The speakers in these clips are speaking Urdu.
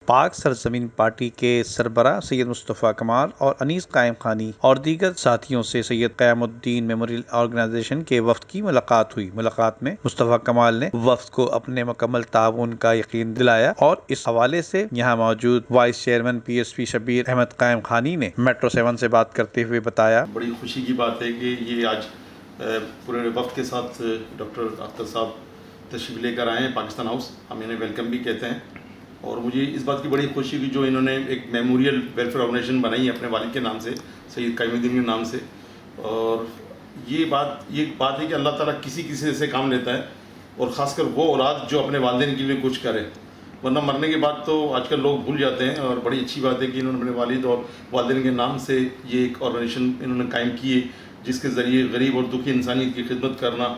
پاک سرزمین پارٹی کے سربراہ سید مصطفیٰ کمال اور انیس قائم خانی اور دیگر ساتھیوں سے سید قیام الدین میموریل آرگنائزیشن کے وفد کی ملاقات ہوئی۔ ملاقات میں مصطفیٰ کمال نے وفد کو اپنے مکمل تعاون کا یقین دلایا اور اس حوالے سے یہاں موجود vice chairman P S P Shabbir Ahmed Qaimkhani نے میٹرو 7 سے بات کرتے ہوئے بتایا، بڑی خوشی کی بات ہے کہ یہ آج پورے وفد کے ساتھ ڈاکٹر اختر صاحب تشریف لے کر آئے ہیں پاکستان ہاؤس، ہم انہیں ویلکم بھی کہتے ہیں۔ اور مجھے اس بات کی بڑی خوشی ہوئی جو انہوں نے ایک میموریل ویلفیئر آرگنائزیشن بنائی ہے اپنے والد کے نام سے، سید قیام الدین کے نام سے۔ اور یہ بات ہے کہ اللہ تعالیٰ کسی سے کام لیتا ہے، اور خاص کر وہ اولاد جو اپنے والدین کے لیے کچھ کرے، ورنہ مرنے کے بعد تو آج کل لوگ بھول جاتے ہیں۔ اور بڑی اچھی بات ہے کہ انہوں نے اپنے والد اور والدین کے نام سے یہ ایک آرگنائزیشن انہوں نے قائم کی ہے، جس کے ذریعے غریب اور دکھی انسانیت کی خدمت کرنا،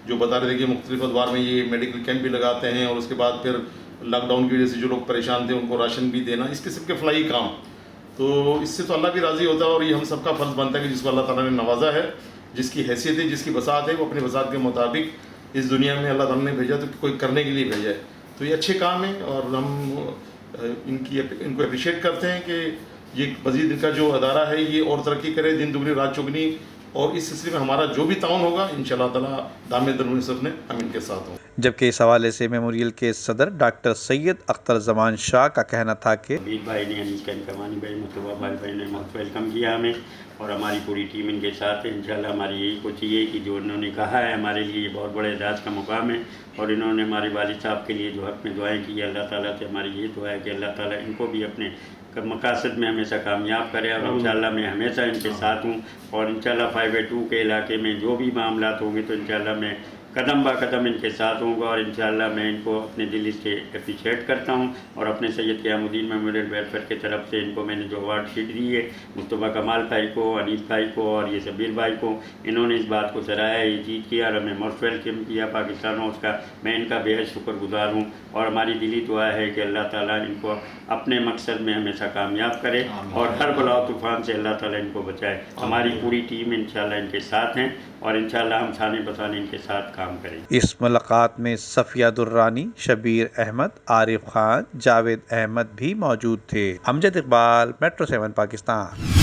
جو بتا رہے تھے کہ مختلف ادوار میں یہ میڈیکل کیمپ بھی لگاتے ہیں، اور اس کے بعد پھر لاک ڈاؤن کی وجہ سے جو لوگ پریشان تھے ان کو راشن بھی دینا، اس قسم کے فلاحی کام، تو اس سے تو اللہ بھی راضی ہوتا ہے، اور یہ ہم سب کا فرض بنتا ہے کہ جس کو اللہ تعالیٰ نے نوازا ہے، جس کی حیثیت ہے، جس کی بساط ہے، وہ اپنی بساط کے مطابق اس دنیا میں اللہ تعالیٰ نے بھیجا تو کوئی کرنے کے لیے بھیجا ہے۔ تو یہ اچھے کام ہیں، اور ہم ان کو اپریشیٹ کرتے ہیں کہ یہ مزید ان کا جو ادارہ ہے یہ اور ترقی کرے، دن دگنی رات چگنی، اور اس سلسلے میں ہمارا جو بھی تعاون ہوگا انشاءاللہ تعالیٰ دامِ درون صف نے ہم ان کے ساتھ ہوں۔ جبکہ اس حوالے سے میموریل کے صدر ڈاکٹر سید اختر زمان شاہ کا کہنا تھا کہ شبیر بھائی نے، انیس قائم خانی بھائی، مصطفیٰ بھائی نے بہت ویلکم کیا ہمیں، اور ہماری پوری ٹیم ان کے ساتھ ہے۔ انشاءاللہ ہماری یہی کوشش ہے کہ جو انہوں نے کہا ہے ہمارے لیے یہ بہت بڑے اعزاز کا مقام ہے، اور انہوں نے ہمارے والد صاحب کے لیے جو حق میں دعائیں کی ہے، اللہ تعالیٰ سے ہماری یہ دعا ہے کہ اللہ تعالیٰ ان کو بھی اپنے مقاصد میں ہمیشہ کامیاب کرے، اور انشاءاللہ میں ہمیشہ ان کے ساتھ ہوں، اور انشاءاللہ 5A2 کے علاقے میں جو بھی معاملات ہوں گے تو انشاءاللہ میں قدم با قدم ان کے ساتھ ہوں گا، اور انشاءاللہ میں ان کو اپنے دل سے اپریشیٹ کرتا ہوں۔ اور اپنے سید قیام الدین میموریل ویلفیئر کی طرف سے ان کو میں نے جو اوارڈ شیٹ دی ہے، مصطفیٰ کمال بھائی کو، انیس بھائی کو اور یہ شبیر بھائی کو، انہوں نے اس بات کو سراہا، یہ چیز کیا، اور ہمیں موسٹ ویلکم کیا پاکستان ہاؤس کا، میں ان کا بے حد شکر گزار ہوں، اور ہماری دلی دعا ہے کہ اللہ تعالیٰ ان کو اپنے مقصد میں ہمیشہ کامیاب کرے، اور ہر بلا و طوفان سے اللہ تعالیٰ ان کو بچائے۔ ہماری پوری ٹیم انشاءاللہ ان کے ساتھ ہیں، اور انشاءاللہ ہم ثانے بثانے ان کے ساتھ کام کریں۔ اس ملاقات میں صفیہ درانی، شبیر احمد، عارف خان، جاوید احمد بھی موجود تھے۔ امجد اقبال، میٹرو 7 پاکستان۔